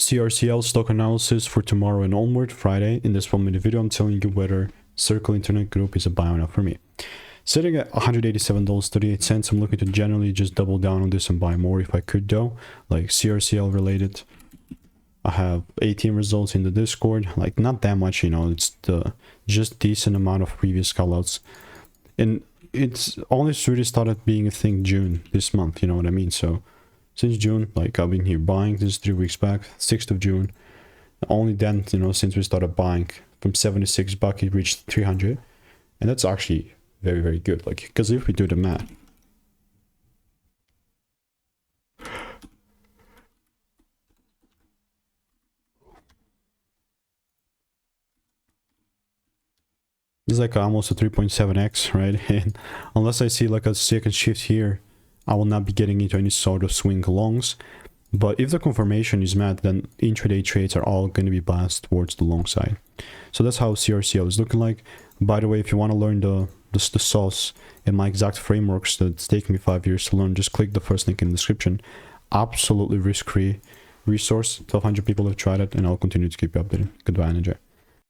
CRCL stock analysis for tomorrow and onward, Friday. In this 1-minute video, I'm telling you whether Circle Internet Group is a buy or not for me. Sitting at $187.38, I'm looking to generally just double down on this and buy more if I could though, like CRCL related. I have 18 results in the Discord, like not that much, you know, it's the just decent amount of previous callouts. And it's only really started being a thing June this month, you know what I mean? So since June, like I've been here buying, this is 3 weeks back, 6th of June. Only then, you know, since we started buying from 76 bucks, it reached 300. And that's actually very, very good. Like, because if we do the math, it's like almost a 3.7x, right? And unless I see like a second shift here, I will not be getting into any sort of swing longs. But if the confirmation is met, then intraday trades are all going to be biased towards the long side. So that's how CRCL is looking like. By the way, if you want to learn the sauce and my exact frameworks that's taken me 5 years to learn, just click the first link in the description. Absolutely risk-free resource. 1,200 people have tried it, and I'll continue to keep you updated. Goodbye and enjoy.